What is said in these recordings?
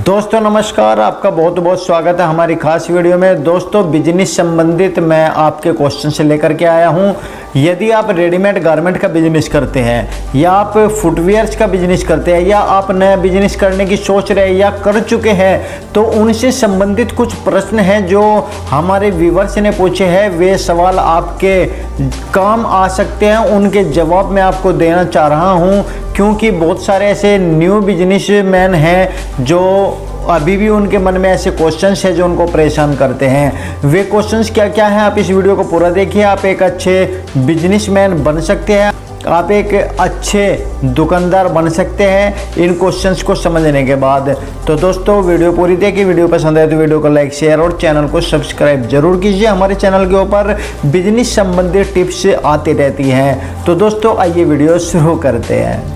दोस्तों नमस्कार, आपका बहुत बहुत स्वागत है हमारी खास वीडियो में। दोस्तों बिजनेस संबंधित मैं आपके क्वेश्चन से लेकर के आया हूं। यदि आप रेडीमेड गारमेंट का बिजनेस करते हैं या आप फुटवेयर्स का बिजनेस करते हैं या आप नया बिजनेस करने की सोच रहे हैं या कर चुके हैं, तो उनसे संबंधित कुछ प्रश्न हैं जो हमारे व्यूअर्स ने पूछे हैं। वे सवाल आपके काम आ सकते हैं, उनके जवाब मैं आपको देना चाह रहा हूं, क्योंकि बहुत सारे ऐसे न्यू बिजनेसमैन हैं जो अभी भी उनके मन में ऐसे क्वेश्चंस हैं जो उनको परेशान करते हैं। वे क्वेश्चंस क्या क्या हैं, आप इस वीडियो को पूरा देखिए। आप एक अच्छे बिजनेसमैन बन सकते हैं, आप एक अच्छे दुकानदार बन सकते हैं इन क्वेश्चंस को समझने के बाद। तो दोस्तों वीडियो पूरी देखिए। वीडियो पसंद आए तो वीडियो को लाइक शेयर और चैनल को सब्सक्राइब जरूर कीजिए। हमारे चैनल के ऊपर बिजनेस संबंधित टिप्स आती रहती हैं। तो दोस्तों आइए वीडियो शुरू करते हैं।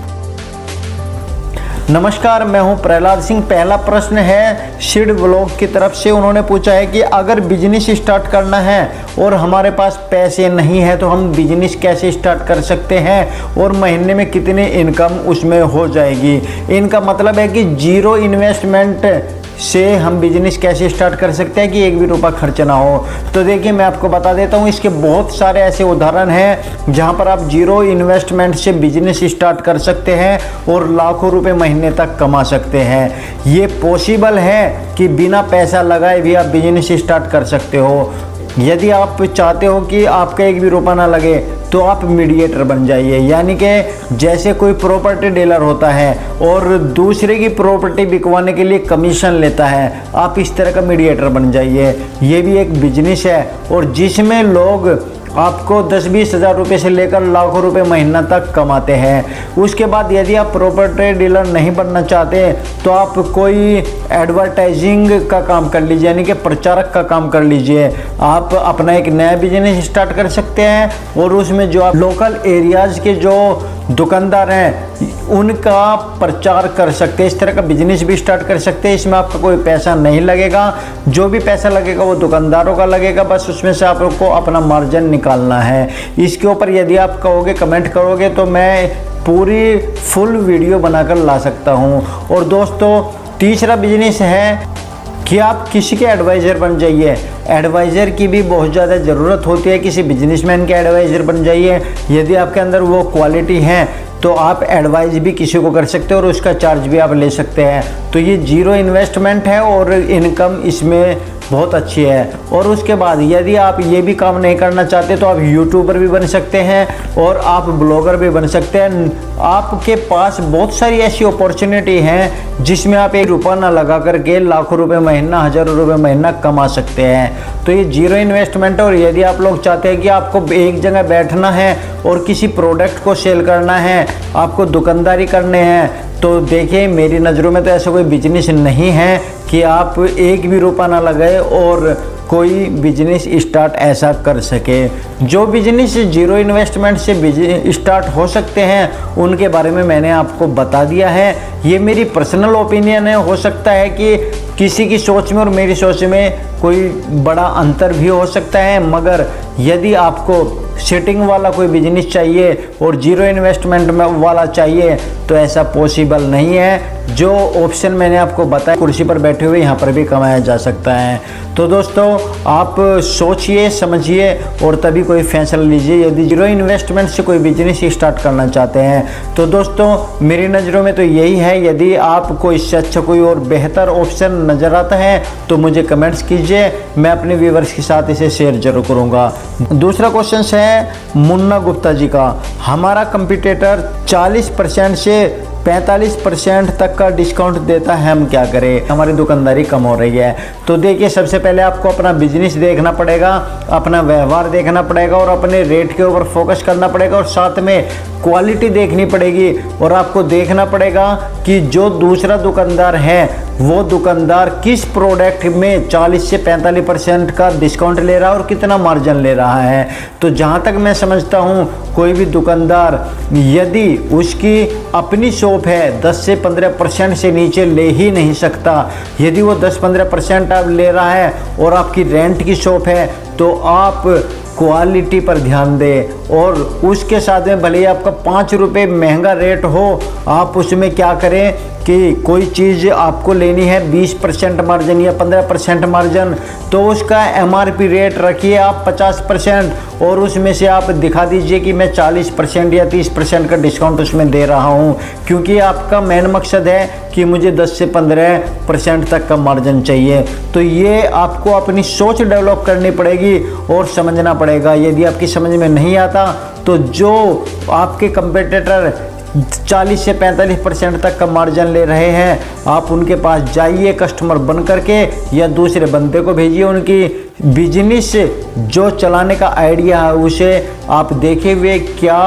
नमस्कार, मैं हूं प्रहलाद सिंह। पहला प्रश्न है शिड ब्लॉग की तरफ से। उन्होंने पूछा है कि अगर बिजनेस स्टार्ट करना है और हमारे पास पैसे नहीं है तो हम बिजनेस कैसे स्टार्ट कर सकते हैं और महीने में कितनी इनकम उसमें हो जाएगी। इनका मतलब है कि जीरो इन्वेस्टमेंट से हम बिजनेस कैसे स्टार्ट कर सकते हैं कि एक भी रुपया खर्च ना हो। तो देखिए मैं आपको बता देता हूँ, इसके बहुत सारे ऐसे उदाहरण हैं जहाँ पर आप जीरो इन्वेस्टमेंट से बिजनेस स्टार्ट कर सकते हैं और लाखों रुपए महीने तक कमा सकते हैं। ये पॉसिबल है कि बिना पैसा लगाए भी आप बिजनेस स्टार्ट कर सकते हो। यदि आप चाहते हो कि आपका एक भी रुपया ना लगे तो आप मीडिएटर बन जाइए, यानी कि जैसे कोई प्रॉपर्टी डीलर होता है और दूसरे की प्रॉपर्टी बिकवाने के लिए कमीशन लेता है, आप इस तरह का मीडिएटर बन जाइए। ये भी एक बिजनेस है और जिसमें लोग आपको 10-20 हज़ार रुपये से लेकर लाखों रुपए महीना तक कमाते हैं। उसके बाद यदि आप प्रॉपर्टी डीलर नहीं बनना चाहते तो आप कोई एडवर्टाइजिंग का काम कर लीजिए, यानी कि प्रचारक का काम कर लीजिए। आप अपना एक नया बिजनेस स्टार्ट कर सकते हैं और उसमें जो आप लोकल एरियाज़ के जो दुकानदार हैं उनका प्रचार कर सकते हैं। इस तरह का बिजनेस भी स्टार्ट कर सकते हैं। इसमें आपका कोई पैसा नहीं लगेगा, जो भी पैसा लगेगा वो दुकानदारों का लगेगा, बस उसमें से आपको अपना मार्जिन निकालना है। इसके ऊपर यदि आप कहोगे, कमेंट करोगे तो मैं पूरी फुल वीडियो बनाकर ला सकता हूँ। और दोस्तों तीसरा बिजनेस है कि आप किसी के एडवाइज़र बन जाइए। एडवाइज़र की भी बहुत ज़्यादा ज़रूरत होती है, किसी बिजनेसमैन के एडवाइज़र बन जाइए। यदि आपके अंदर वो क्वालिटी है तो आप एडवाइस भी किसी को कर सकते हो और उसका चार्ज भी आप ले सकते हैं। तो ये जीरो इन्वेस्टमेंट है और इनकम इसमें बहुत अच्छी है। और उसके बाद यदि आप ये भी काम नहीं करना चाहते तो आप यूट्यूबर भी बन सकते हैं और आप ब्लॉगर भी बन सकते हैं। आपके पास बहुत सारी ऐसी अपॉर्चुनिटी हैं जिसमें आप एक रुपया ना लगा करके लाखों रुपए महीना, हज़ारों रुपए महीना कमा सकते हैं। तो ये जीरो इन्वेस्टमेंट है। और यदि आप लोग चाहते हैं कि आपको एक जगह बैठना है और किसी प्रोडक्ट को सेल करना है, आपको दुकानदारी करने हैं, तो देखिए मेरी नज़रों में तो ऐसा कोई बिजनेस नहीं है कि आप एक भी रुपया ना लगाए और कोई बिजनेस स्टार्ट ऐसा कर सके। जो बिजनेस जीरो इन्वेस्टमेंट से स्टार्ट हो सकते हैं उनके बारे में मैंने आपको बता दिया है। ये मेरी पर्सनल ओपिनियन है, हो सकता है कि किसी की सोच में और मेरी सोच में कोई बड़ा अंतर भी हो सकता है, मगर यदि आपको सेटिंग वाला कोई बिजनेस चाहिए और जीरो इन्वेस्टमेंट में वाला चाहिए तो ऐसा पॉसिबल नहीं है। जो ऑप्शन मैंने आपको बताया, कुर्सी पर बैठे हुए यहाँ पर भी कमाया जा सकता है। तो दोस्तों आप सोचिए, समझिए और तभी कोई फैसला लीजिए यदि जीरो इन्वेस्टमेंट से कोई बिजनेस स्टार्ट करना चाहते हैं। तो दोस्तों मेरी नज़रों में तो यही है। यदि आपको इससे अच्छा कोई और बेहतर ऑप्शन नज़र आता है तो मुझे कमेंट्स कीजिए, मैं अपने व्यूअर्स के साथ इसे शेयर जरूर करूँगा। दूसरा क्वेश्चन है मुन्ना गुप्ता जी का। हमारा कंपटीटर 40% से 45% तक का डिस्काउंट देता है, हम क्या करें, हमारी दुकानदारी कम हो रही है। तो देखिए सबसे पहले आपको अपना बिजनेस देखना पड़ेगा, अपना व्यवहार देखना पड़ेगा और अपने रेट के ऊपर फोकस करना पड़ेगा और साथ में क्वालिटी देखनी पड़ेगी। और आपको देखना पड़ेगा कि जो दूसरा दुकानदार है वो दुकानदार किस प्रोडक्ट में 40 से 45% का डिस्काउंट ले रहा है और कितना मार्जिन ले रहा है। तो जहाँ तक मैं समझता हूँ कोई भी दुकानदार यदि उसकी अपनी शॉप है 10 से 15% से नीचे ले ही नहीं सकता। यदि वो 10-15% आप ले रहा है और आपकी रेंट की शॉप है तो आप क्वालिटी पर ध्यान दें, और उसके साथ में भले ही आपका 5 रुपये महंगा रेट हो, आप उसमें क्या करें कि कोई चीज़ आपको लेनी है 20% मार्जिन या 15% मार्जिन, तो उसका MRP रेट रखिए आप 50%, और उसमें से आप दिखा दीजिए कि मैं 40% या 30% का डिस्काउंट उसमें दे रहा हूँ, क्योंकि आपका मेन मकसद है कि मुझे 10 से 15% तक का मार्जिन चाहिए। तो ये आपको अपनी सोच डेवलप करनी पड़ेगी और समझना पड़ेगा। यदि आपकी समझ में नहीं आता तो जो आपके कंपटीटर 40 से 45% तक का मार्जिन ले रहे हैं, आप उनके पास जाइए कस्टमर बन करके, या दूसरे बंदे को भेजिए, उनकी बिजनेस जो चलाने का आइडिया है उसे आप देखे हुए क्या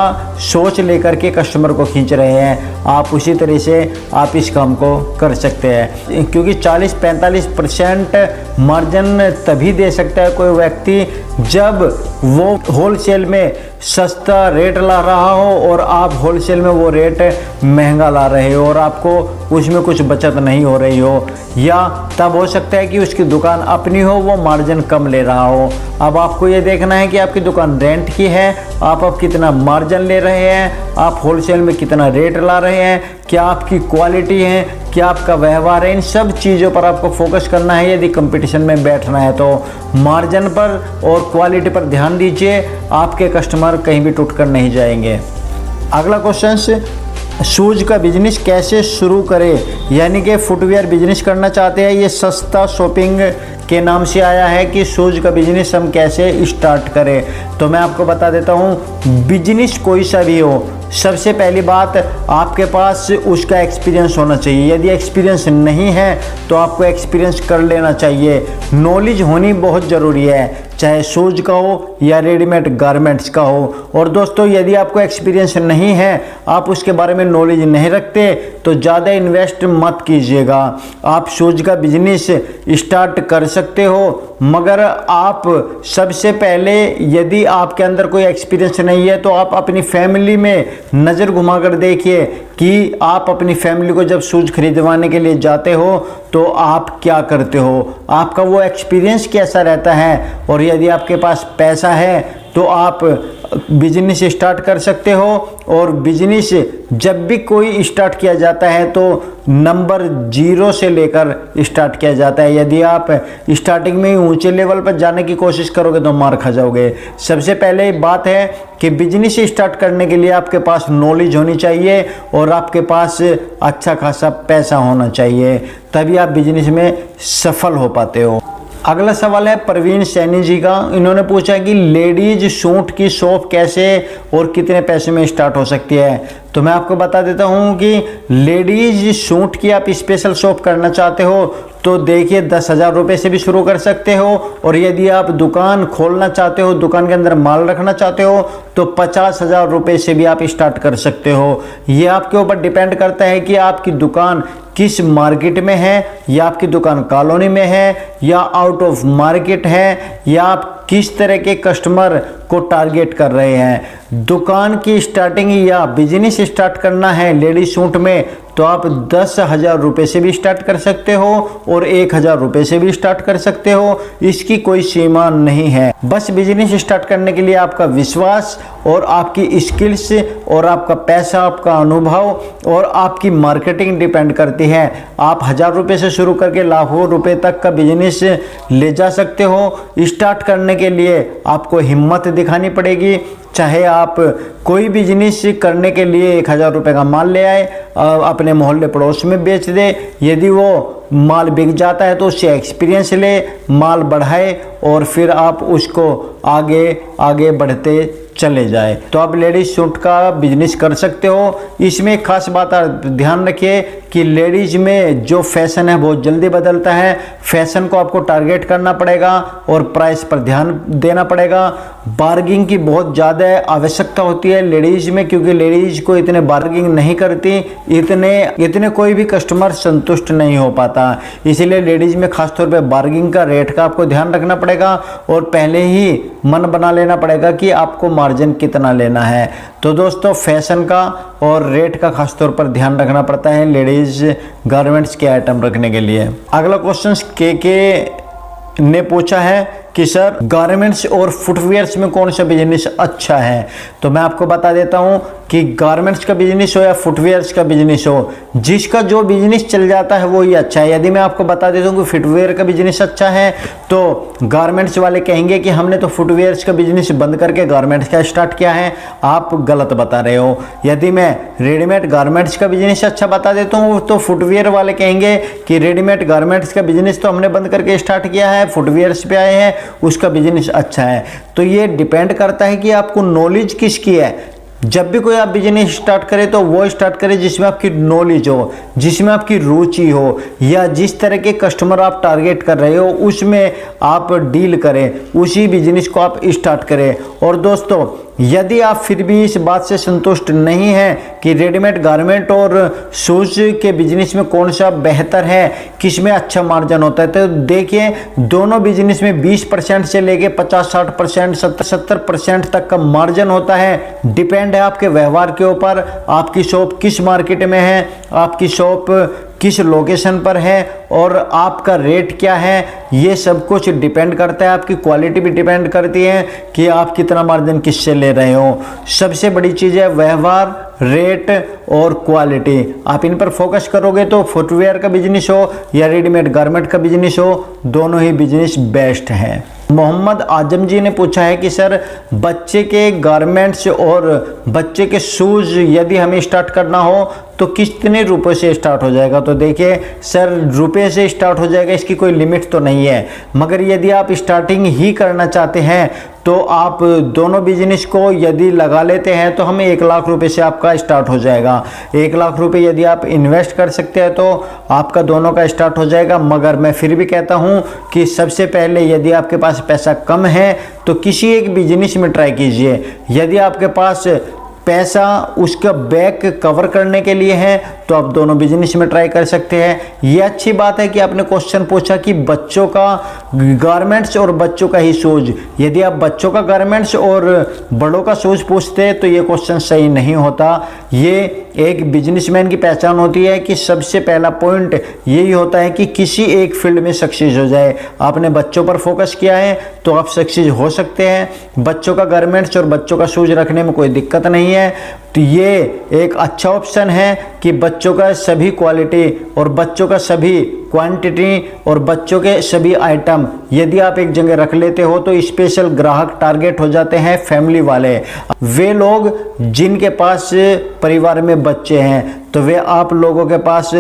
सोच लेकर के कस्टमर को खींच रहे हैं, आप उसी तरह से आप इस काम को कर सकते हैं। क्योंकि 40-45% मार्जिन तभी दे सकता है कोई व्यक्ति जब वो होलसेल में सस्ता रेट ला रहा हो और आप होलसेल में वो रेट महंगा ला रहे हो और आपको उसमें कुछ बचत नहीं हो रही हो, या तब हो सकता है कि उसकी दुकान अपनी हो, वो मार्जिन कम ले रहा हो। अब आपको ये देखना है कि आपकी दुकान रेंट की है, आप अब कितना मार्जिन ले रहे हैं, आप होलसेल में कितना रेट ला रहे हैं, क्या आपकी क्वालिटी है, क्या आपका व्यवहार है, इन सब चीज़ों पर आपको फोकस करना है। यदि कंपटीशन में बैठना है तो मार्जिन पर और क्वालिटी पर ध्यान दीजिए, आपके कस्टमर कहीं भी टूट कर नहीं जाएंगे। अगला क्वेश्चन, शूज़ का बिजनेस कैसे शुरू करें, यानी कि फुटवेयर बिजनेस करना चाहते हैं। ये सस्ता शॉपिंग के नाम से आया है कि शूज़ का बिजनेस हम कैसे स्टार्ट करें। तो मैं आपको बता देता हूँ, बिजनेस कोई सा भी हो, सबसे पहली बात आपके पास उसका एक्सपीरियंस होना चाहिए। यदि एक्सपीरियंस नहीं है तो आपको एक्सपीरियंस कर लेना चाहिए। नॉलेज होनी बहुत ज़रूरी है, चाहे शूज़ का हो या रेडीमेड गारमेंट्स का हो। और दोस्तों, यदि आपको एक्सपीरियंस नहीं है, आप उसके बारे में नॉलेज नहीं रखते, तो ज़्यादा इन्वेस्ट मत कीजिएगा। आप शूज़ का बिजनेस स्टार्ट कर सकते हो, मगर आप सबसे पहले, यदि आपके अंदर कोई एक्सपीरियंस नहीं है, तो आप अपनी फैमिली में नज़र घुमाकर देखिए कि आप अपनी फैमिली को जब शूज़ खरीदवाने के लिए जाते हो तो आप क्या करते हो, आपका वो एक्सपीरियंस कैसा रहता है। और यदि आपके पास पैसा है तो आप बिजनेस स्टार्ट कर सकते हो। और बिजनेस जब भी कोई स्टार्ट किया जाता है तो नंबर 0 से लेकर स्टार्ट किया जाता है। यदि आप स्टार्टिंग में ही ऊंचे लेवल पर जाने की कोशिश करोगे तो मार खा जाओगे। सबसे पहले बात है कि बिजनेस स्टार्ट करने के लिए आपके पास नॉलेज होनी चाहिए और आपके पास अच्छा खासा पैसा होना चाहिए, तभी आप बिजनेस में सफल हो पाते हो। अगला सवाल है प्रवीण सैनी जी का। इन्होंने पूछा कि लेडीज सूट की शॉप कैसे और कितने पैसे में स्टार्ट हो सकती है। तो मैं आपको बता देता हूँ कि लेडीज सूट की आप स्पेशल शॉप करना चाहते हो तो देखिए 10,000 रुपये से भी शुरू कर सकते हो। और यदि आप दुकान खोलना चाहते हो, दुकान के अंदर माल रखना चाहते हो, तो 50,000 रुपये से भी आप स्टार्ट कर सकते हो। ये आपके ऊपर डिपेंड करता है कि आपकी दुकान किस मार्केट में है, या आपकी दुकान कॉलोनी में है या आउट ऑफ मार्केट है, या आप किस तरह के कस्टमर को टारगेट कर रहे हैं। दुकान की स्टार्टिंग या बिजनेस स्टार्ट करना है लेडीज सूट में तो आप 10,000 रुपये से भी स्टार्ट कर सकते हो और 1,000 रुपये से भी स्टार्ट कर सकते हो। इसकी कोई सीमा नहीं है। बस बिजनेस स्टार्ट करने के लिए आपका विश्वास और आपकी स्किल्स और आपका पैसा, आपका अनुभव और आपकी मार्केटिंग डिपेंड करती है। आप 1,000 रुपये से शुरू करके लाखों रुपए तक का बिजनेस ले जा सकते हो। स्टार्ट करने के लिए आपको हिम्मत दिखानी पड़ेगी। चाहे आप कोई बिजनेस करने के लिए 1,000 रुपये का माल ले आए, अपने मोहल्ले पड़ोस में बेच दे, यदि वो माल बिक जाता है तो उससे एक्सपीरियंस ले, माल बढ़ाए और फिर आप उसको आगे आगे बढ़ते चले जाए। तो आप लेडीज सूट का बिजनेस कर सकते हो। इसमें खास बात ध्यान रखिए कि लेडीज में जो फैशन है बहुत जल्दी बदलता है। फैशन को आपको टारगेट करना पड़ेगा और प्राइस पर ध्यान देना पड़ेगा। बार्गिंग की बहुत ज़्यादा आवश्यकता होती है लेडीज में, क्योंकि लेडीज को इतने बार्गिंग नहीं करती, इतने कोई भी कस्टमर संतुष्ट नहीं हो पाता। इसीलिए लेडीज में खासतौर पे बार्गिंग का, रेट का आपको ध्यान रखना पड़ेगा और पहले ही मन बना लेना पड़ेगा कि आपको मार्जिन कितना लेना है। तो दोस्तों, फैशन का और रेट का खासतौर पर ध्यान रखना पड़ता है लेडीज गारमेंट्स के आइटम रखने के लिए। अगला क्वेश्चन के ने पूछा है कि सर गारमेंट्स और फुटवेयर्स में कौन सा बिजनेस अच्छा है। तो मैं आपको बता देता हूं कि गारमेंट्स का बिजनेस हो या फुटवेयर्स का बिजनेस हो, जिसका जो बिजनेस चल जाता है वो ही अच्छा है। यदि मैं आपको बता देता हूं कि फुटवेयर का बिजनेस अच्छा है तो गारमेंट्स वाले कहेंगे कि हमने तो फुटवेयर्स का बिजनेस बंद करके गारमेंट्स का स्टार्ट किया है, आप गलत बता रहे हो। यदि मैं रेडीमेड गारमेंट्स का बिजनेस अच्छा बता देता हूं तो फुटवेयर वाले कहेंगे कि रेडीमेड गारमेंट्स का बिजनेस तो हमने बंद करके स्टार्ट किया है, फुटवेयर्स पे आए हैं, उसका बिजनेस अच्छा है। तो ये डिपेंड करता है कि आपको नॉलेज किसकी है। जब भी कोई आप बिजनेस स्टार्ट करें तो वो स्टार्ट करें जिसमें आपकी नॉलेज हो, जिसमें आपकी रुचि हो, या जिस तरह के कस्टमर आप टारगेट कर रहे हो उसमें आप डील करें, उसी बिजनेस को आप स्टार्ट करें। और दोस्तों यदि आप फिर भी इस बात से संतुष्ट नहीं हैं कि रेडीमेड गारमेंट और शूज के बिजनेस में कौन सा बेहतर है, किस में अच्छा मार्जिन होता है, तो देखिए दोनों बिजनेस में 20% से लेके 50-60%, 70-70% तक का मार्जिन होता है। डिपेंड है आपके व्यवहार के ऊपर, आपकी शॉप किस मार्केट में है, आपकी शॉप किस लोकेशन पर है और आपका रेट क्या है, ये सब कुछ डिपेंड करता है। आपकी क्वालिटी भी डिपेंड करती है कि आप कितना मार्जिन किससे ले रहे हो। सबसे बड़ी चीज़ है व्यवहार, रेट और क्वालिटी। आप इन पर फोकस करोगे तो फुटवेयर का बिजनेस हो या रेडीमेड गारमेंट का बिजनेस हो, दोनों ही बिजनेस बेस्ट है। मोहम्मद आजम जी ने पूछा है कि सर बच्चे के गारमेंट्स और बच्चे के शूज़ यदि हमें स्टार्ट करना हो तो कितने रुपए से स्टार्ट हो जाएगा। तो देखिए सर रुपए से स्टार्ट हो जाएगा, इसकी कोई लिमिट तो नहीं है, मगर यदि आप स्टार्टिंग ही करना चाहते हैं तो आप दोनों बिजनेस को यदि लगा लेते हैं तो हमें 1 लाख रुपए से आपका स्टार्ट हो जाएगा। 1 लाख रुपए यदि आप इन्वेस्ट कर सकते हैं तो आपका दोनों का स्टार्ट हो जाएगा। मगर मैं फिर भी कहता हूं कि सबसे पहले यदि आपके पास पैसा कम है तो किसी एक बिजनेस में ट्राई कीजिए। यदि आपके पास पैसा उसका बैक कवर करने के लिए है तो आप दोनों बिजनेस में ट्राई कर सकते हैं। ये अच्छी बात है कि आपने क्वेश्चन पूछा कि बच्चों का गारमेंट्स और बच्चों का ही शूज। यदि आप बच्चों का गारमेंट्स और बड़ों का शूज पूछते हैं तो ये क्वेश्चन सही नहीं होता। ये एक बिजनेसमैन की पहचान होती है कि सबसे पहला पॉइंट यही होता है कि किसी एक फील्ड में सक्सेस हो जाए। आपने बच्चों पर फोकस किया है तो आप सक्सेस हो सकते हैं। बच्चों का गारमेंट्स और बच्चों का शूज रखने में कोई दिक्कत नहीं है। तो ये एक अच्छा ऑप्शन है कि बच्चों का सभी क्वालिटी और बच्चों का सभी क्वांटिटी और बच्चों के सभी आइटम यदि आप एक जगह रख लेते हो तो स्पेशल ग्राहक टारगेट हो जाते हैं फैमिली वाले, वे लोग जिनके पास परिवार में बच्चे हैं, तो वे आप लोगों के पास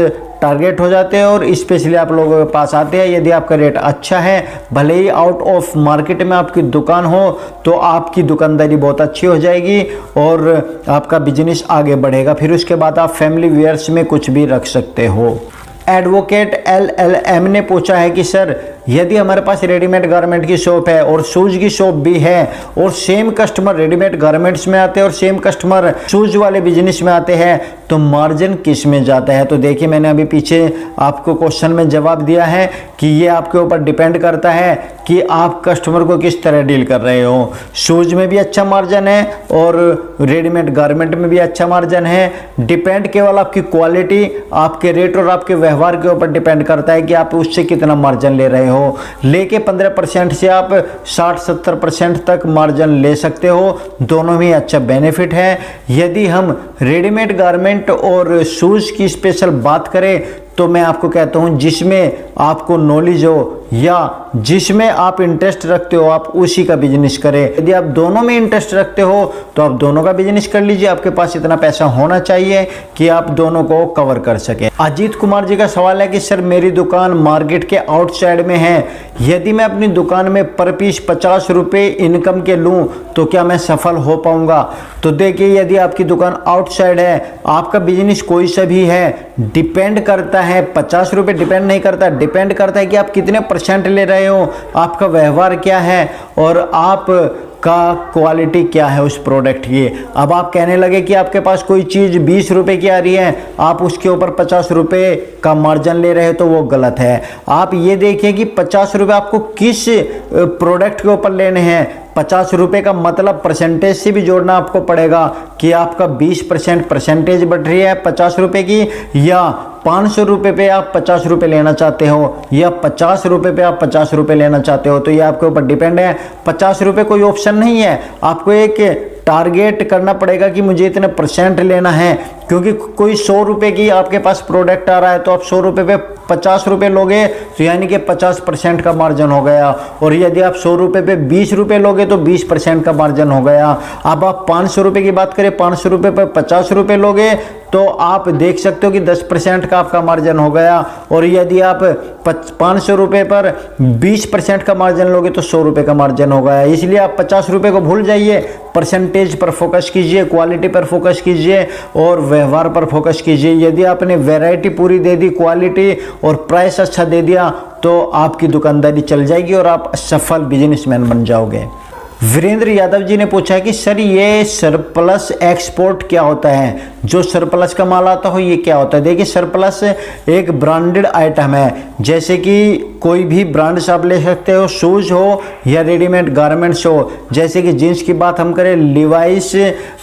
टारगेट हो जाते हैं और स्पेशली आप लोगों के पास आते हैं। यदि आपका रेट अच्छा है, भले ही आउट ऑफ मार्केट में आपकी दुकान हो, तो आपकी दुकानदारी बहुत अच्छी हो जाएगी और आपका बिजनेस आगे बढ़ेगा। फिर उसके बाद आप फैमिली वेयर्स में कुछ भी रख सकते हो। एडवोकेट LLM ने पूछा है कि सर यदि हमारे पास रेडीमेड गारमेंट की शॉप है और शूज की शॉप भी है और सेम कस्टमर रेडीमेड गारमेंट्स में आते हैं और सेम कस्टमर शूज वाले बिजनेस में आते हैं तो मार्जिन किस में जाता है। तो देखिए मैंने अभी पीछे आपको क्वेश्चन में जवाब दिया है कि ये आपके ऊपर डिपेंड करता है कि आप कस्टमर को किस तरह डील कर रहे हो। शूज में भी अच्छा मार्जिन है और रेडीमेड गारमेंट में भी अच्छा मार्जिन है। डिपेंड केवल आपकी क्वालिटी, आपके रेट और आपके व्यवहार के ऊपर डिपेंड करता है कि आप उससे कितना मार्जिन ले रहे हो। लेके 15% से आप 60-70% तक मार्जिन ले सकते हो, दोनों में अच्छा बेनिफिट है। यदि हम रेडीमेड गारमेंट और शूज की स्पेशल बात करें तो मैं आपको कहता हूं जिसमें आपको नॉलेज हो या जिसमें आप इंटरेस्ट रखते हो आप उसी का बिजनेस करें। यदि आप दोनों में इंटरेस्ट रखते हो तो आप दोनों का बिजनेस कर लीजिए। आपके पास इतना पैसा होना चाहिए कि आप दोनों को कवर कर सकें। अजीत कुमार जी का सवाल है कि सर मेरी दुकान मार्केट के आउटसाइड में है, यदि मैं अपनी दुकान में पर पीस 50 रुपये इनकम के लूँ तो क्या मैं सफल हो पाऊंगा। तो देखिए यदि आपकी दुकान आउटसाइड है, आपका बिजनेस कोई सा भी है, डिपेंड करता है 50 रुपये डिपेंड नहीं करता, डिपेंड करता है कि आप कितने % ले रहे हो, आपका व्यवहार क्या है और आप का क्वालिटी क्या है उस प्रोडक्ट की। अब आप कहने लगे कि आपके पास कोई चीज़ 20 रुपए की आ रही है, आप उसके ऊपर 50 रुपए का मार्जिन ले रहे हो तो वो गलत है। आप ये देखिए कि 50 रुपये आपको किस प्रोडक्ट के ऊपर लेने हैं। 50 रुपये का मतलब परसेंटेज से भी जोड़ना आपको पड़ेगा कि आपका 20% परसेंटेज बढ़ रही है 50 रुपये की या 500 रुपये पे आप 50 रुपये लेना चाहते हो या 50 रुपये पे आप 50 रुपये लेना चाहते हो, तो ये आपके ऊपर डिपेंड है। 50 रुपये कोई ऑप्शन नहीं है, आपको एक टारगेट करना पड़ेगा कि मुझे इतने परसेंट लेना है, क्योंकि कोई 100 रुपये की आपके पास प्रोडक्ट आ रहा है तो आप 100 रुपये पे 50 रुपये लोगे तो यानी कि 50% का मार्जिन हो गया, और यदि आप 100 रुपये पे 20 रुपये लोगे तो 20% का मार्जिन हो गया। अब आप 500 रुपये की बात करें, 500 रुपये पर 50 रुपये लोगे तो आप देख सकते हो कि 10% का आपका मार्जिन हो गया, और यदि आप 500 रुपये पर 20% का मार्जिन लोगे तो 100 रुपये का मार्जिन हो गया। इसलिए आप 50 रुपये को भूल जाइए, परसेंटेज पर फोकस कीजिए, क्वालिटी पर फोकस कीजिए और व्यवहार पर फोकस कीजिए। यदि आपने वैरायटी पूरी दे दी, क्वालिटी और प्राइस अच्छा दे दिया तो आपकी दुकानदारी चल जाएगी और आप सफल बिजनेसमैन बन जाओगे। वीरेंद्र यादव जी ने पूछा है कि सर ये सरप्लस एक्सपोर्ट क्या होता है, जो सरप्लस का माल आता हो ये क्या होता है। देखिए सरप्लस एक ब्रांडेड आइटम है, जैसे कि कोई भी ब्रांड से आप ले सकते हो, शूज़ हो या रेडीमेड गारमेंट्स हो। जैसे कि जीन्स की बात हम करें, लिवाइस,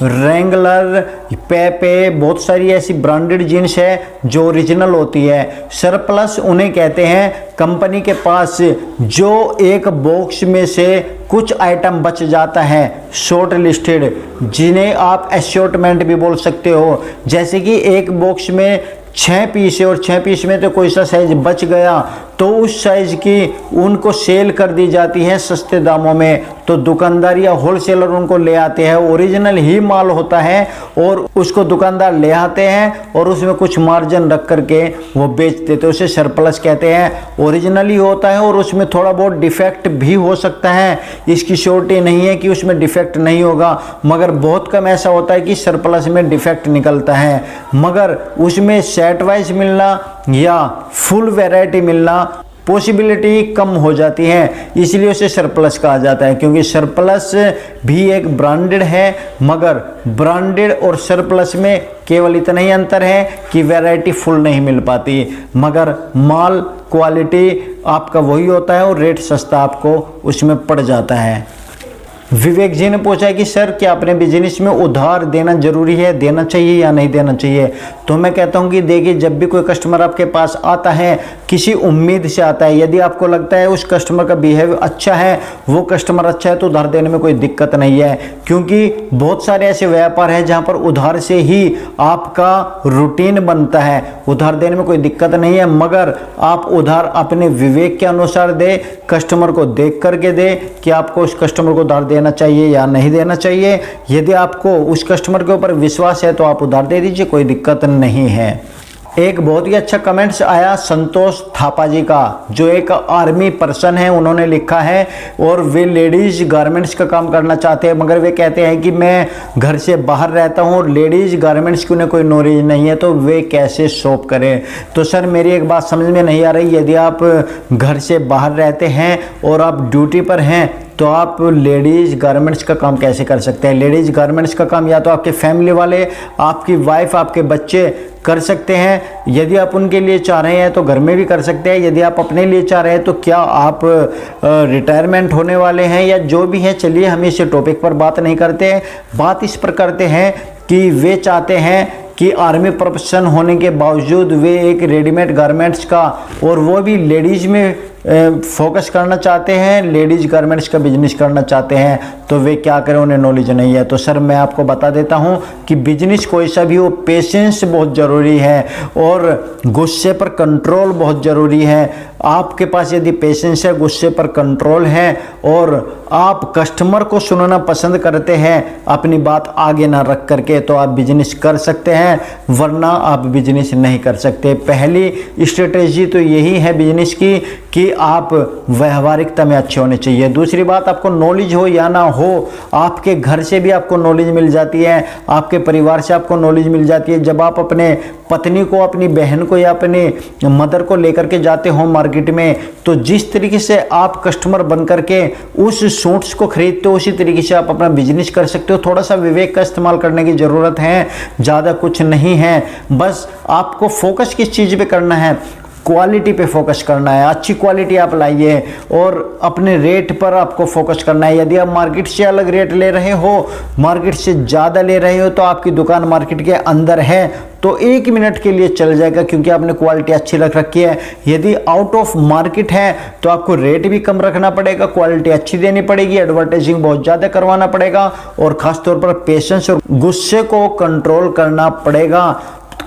रेंगलर, पेपे, बहुत सारी ऐसी ब्रांडेड जीन्स है जो ओरिजिनल होती है। सरप्लस उन्हें कहते हैं कंपनी के पास जो एक बॉक्स में से कुछ आइटम बच जाता है, शॉर्ट लिस्टेड, जिन्हें आप एशॉर्टमेंट भी बोल सकते हो। जैसे कि एक बॉक्स में 6 पीस है और 6 पीस में तो कोई सा साइज बच गया तो उस साइज की उनको सेल कर दी जाती है सस्ते दामों में, तो दुकानदार या होलसेलर उनको ले आते हैं। ओरिजिनल ही माल होता है और उसको दुकानदार ले आते हैं और उसमें कुछ मार्जिन रख करके वो बेच देते हैं, उसे सरप्लस कहते हैं। ओरिजिनल ही होता है और उसमें थोड़ा बहुत डिफेक्ट भी हो सकता है, इसकी श्योरिटी नहीं है कि उसमें डिफेक्ट नहीं होगा, मगर बहुत कम ऐसा होता है कि सरप्लस में डिफेक्ट निकलता है। मगर उसमें सेट वाइज मिलना या फुल वैरायटी मिलना पॉसिबिलिटी कम हो जाती है, इसलिए उसे सरप्लस कहा जाता है। क्योंकि सरप्लस भी एक ब्रांडेड है, मगर ब्रांडेड और सरप्लस में केवल इतना ही अंतर है कि वैरायटी फुल नहीं मिल पाती, मगर माल क्वालिटी आपका वही होता है और रेट सस्ता आपको उसमें पड़ जाता है। विवेक जी ने पूछा है कि सर क्या अपने बिजनेस में उधार देना जरूरी है, देना चाहिए या नहीं देना चाहिए। तो मैं कहता हूं कि देखिए, जब भी कोई कस्टमर आपके पास आता है किसी उम्मीद से आता है, यदि आपको लगता है उस कस्टमर का बिहेव अच्छा है, वो कस्टमर अच्छा है, तो उधार देने में कोई दिक्कत नहीं है। क्योंकि बहुत सारे ऐसे व्यापार हैं जहां पर उधार से ही आपका रूटीन बनता है, उधार देने में कोई दिक्कत नहीं है, मगर आप उधार अपने विवेक के अनुसार दे, कस्टमर को देख करके दे कि आपको उस कस्टमर को उधार देना चाहिए या नहीं देना चाहिए। यदि आपको उस कस्टमर के ऊपर विश्वास है तो आप उधार दे दीजिए, कोई दिक्कत नहीं है। एक बहुत ही अच्छा कमेंट्स आया संतोष थापा जी का, जो एक आर्मी पर्सन है, उन्होंने लिखा है और वे लेडीज गारमेंट्स का काम करना चाहते हैं, मगर वे कहते हैं कि मैं घर से बाहर रहता हूं और लेडीज गारमेंट्स की उन्हें कोई नॉलेज नहीं है, तो वे कैसे शॉप करें। तो सर मेरी एक बात समझ में नहीं आ रही, यदि आप घर से बाहर रहते हैं और आप ड्यूटी पर हैं तो आप लेडीज़ गारमेंट्स का काम कैसे कर सकते हैं। लेडीज़ गारमेंट्स का काम या तो आपके फैमिली वाले, आपकी वाइफ, आपके बच्चे कर सकते हैं। यदि आप उनके लिए चाह रहे हैं तो घर में भी कर सकते हैं। यदि आप अपने लिए चाह रहे हैं तो क्या आप रिटायरमेंट होने वाले हैं या जो भी है, चलिए हम इस टॉपिक पर बात नहीं करते हैं। बात इस पर करते हैं कि वे चाहते हैं कि आर्मी प्रोफेशन होने के बावजूद वे एक रेडीमेड गारमेंट्स का, और वो भी लेडीज़ में फोकस करना चाहते हैं, लेडीज गारमेंट्स का बिजनेस करना चाहते हैं, तो वे क्या करें, उन्हें नॉलेज नहीं है। तो सर मैं आपको बता देता हूं कि बिजनेस कोई सा भी हो, पेशेंस बहुत ज़रूरी है और गुस्से पर कंट्रोल बहुत ज़रूरी है। आपके पास यदि पेशेंस है, गुस्से पर कंट्रोल है और आप कस्टमर को सुनना पसंद करते हैं, अपनी बात आगे ना रख करके, तो आप बिजनेस कर सकते हैं, वरना आप बिजनेस नहीं कर सकते। पहली स्ट्रेटेजी तो यही है बिजनेस की कि आप व्यवहारिकता में अच्छे होने चाहिए। दूसरी बात, आपको नॉलेज हो या ना हो, आपके घर से भी आपको नॉलेज मिल जाती है, आपके परिवार से आपको नॉलेज मिल जाती है। जब आप अपने पत्नी को, अपनी बहन को या अपने मदर को लेकर के जाते हो मार्केट में, तो जिस तरीके से आप कस्टमर बन करके उस सूट्स को खरीदते हो, उसी तरीके से आप अपना बिजनेस कर सकते हो। थोड़ा सा विवेक का इस्तेमाल करने की ज़रूरत है, ज़्यादा कुछ नहीं है। बस आपको फोकस किस चीज़ पे करना है, क्वालिटी पे फोकस करना है, अच्छी क्वालिटी आप लाइए और अपने रेट पर आपको फोकस करना है। यदि आप मार्केट से अलग रेट ले रहे हो, मार्केट से ज़्यादा ले रहे हो, तो आपकी दुकान मार्केट के अंदर है तो 1 मिनट के लिए चल जाएगा क्योंकि आपने क्वालिटी अच्छी रख रखी है। यदि आउट ऑफ मार्केट है तो आपको रेट भी कम रखना पड़ेगा, क्वालिटी अच्छी देनी पड़ेगी, एडवर्टाइजिंग बहुत ज़्यादा करवाना पड़ेगा और ख़ासतौर पर पेशेंस और गुस्से को कंट्रोल करना पड़ेगा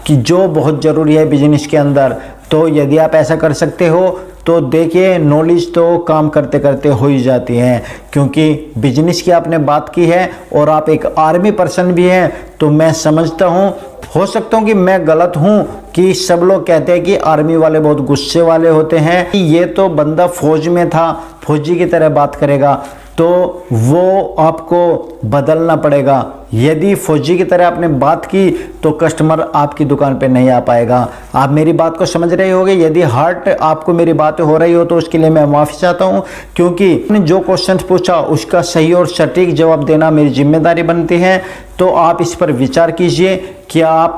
कि जो बहुत ज़रूरी है बिजनेस के अंदर। तो यदि आप ऐसा कर सकते हो तो देखिए, नॉलेज तो काम करते करते हो ही जाती है, क्योंकि बिजनेस की आपने बात की है और आप एक आर्मी पर्सन भी हैं। तो मैं समझता हूँ, हो सकता हूँ कि मैं गलत हूँ कि सब लोग कहते हैं कि आर्मी वाले बहुत गुस्से वाले होते हैं, ये तो बंदा फौज में था, फौजी की तरह बात करेगा, तो वो आपको बदलना पड़ेगा। यदि फौजी की तरह आपने बात की तो कस्टमर आपकी दुकान पे नहीं आ पाएगा। आप मेरी बात को समझ रहे होंगे। यदि हार्ट आपको मेरी बातें हो रही हो तो उसके लिए मैं माफ़ी चाहता हूँ, क्योंकि आपने जो क्वेश्चन पूछा उसका सही और सटीक जवाब देना मेरी जिम्मेदारी बनती है। तो आप इस पर विचार कीजिए कि आप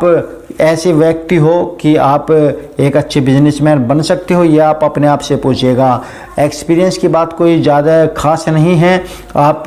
ऐसे व्यक्ति हो कि आप एक अच्छे बिजनेसमैन बन सकते हो, या आप अपने आप से पूछिएगा। एक्सपीरियंस की बात कोई ज़्यादा खास नहीं है, आप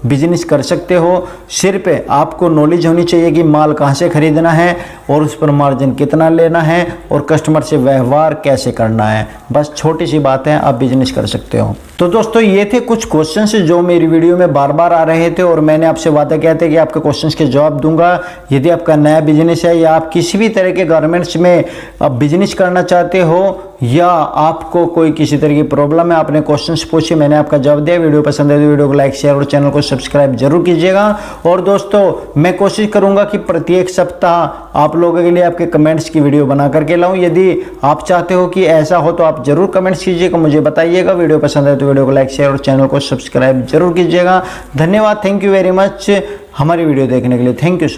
बिजनेस कर सकते हो। सिर्फ आपको नॉलेज होनी चाहिए कि माल कहाँ से खरीदना है और उस पर मार्जिन कितना लेना है और कस्टमर से व्यवहार कैसे करना है। बस छोटी सी बात है, आप बिजनेस कर सकते हो। तो दोस्तों, ये थे कुछ क्वेश्चंस जो मेरी वीडियो में बार बार आ रहे थे और मैंने आपसे वादा किया था कि आपके क्वेश्चंस के जवाब दूंगा। यदि आपका नया बिजनेस है या आप किसी भी तरह के गारमेंट्स में आप बिजनेस करना चाहते हो या आपको कोई किसी तरह की प्रॉब्लम है, आपने क्वेश्चंस पूछे, मैंने आपका जवाब दिया। वीडियो पसंद है तो वीडियो को लाइक, शेयर और चैनल को सब्सक्राइब जरूर कीजिएगा। और दोस्तों, मैं कोशिश करूंगा कि प्रत्येक सप्ताह आप लोगों के लिए आपके कमेंट्स की वीडियो बना करके लाऊं। यदि आप चाहते हो कि ऐसा हो तो आप जरूर कमेंट्स कीजिएगा, मुझे बताइएगा। वीडियो पसंद है तो वीडियो को लाइक, शेयर और चैनल को सब्सक्राइब जरूर कीजिएगा। धन्यवाद, थैंक यू वेरी मच हमारी वीडियो देखने के लिए। Thank you sir.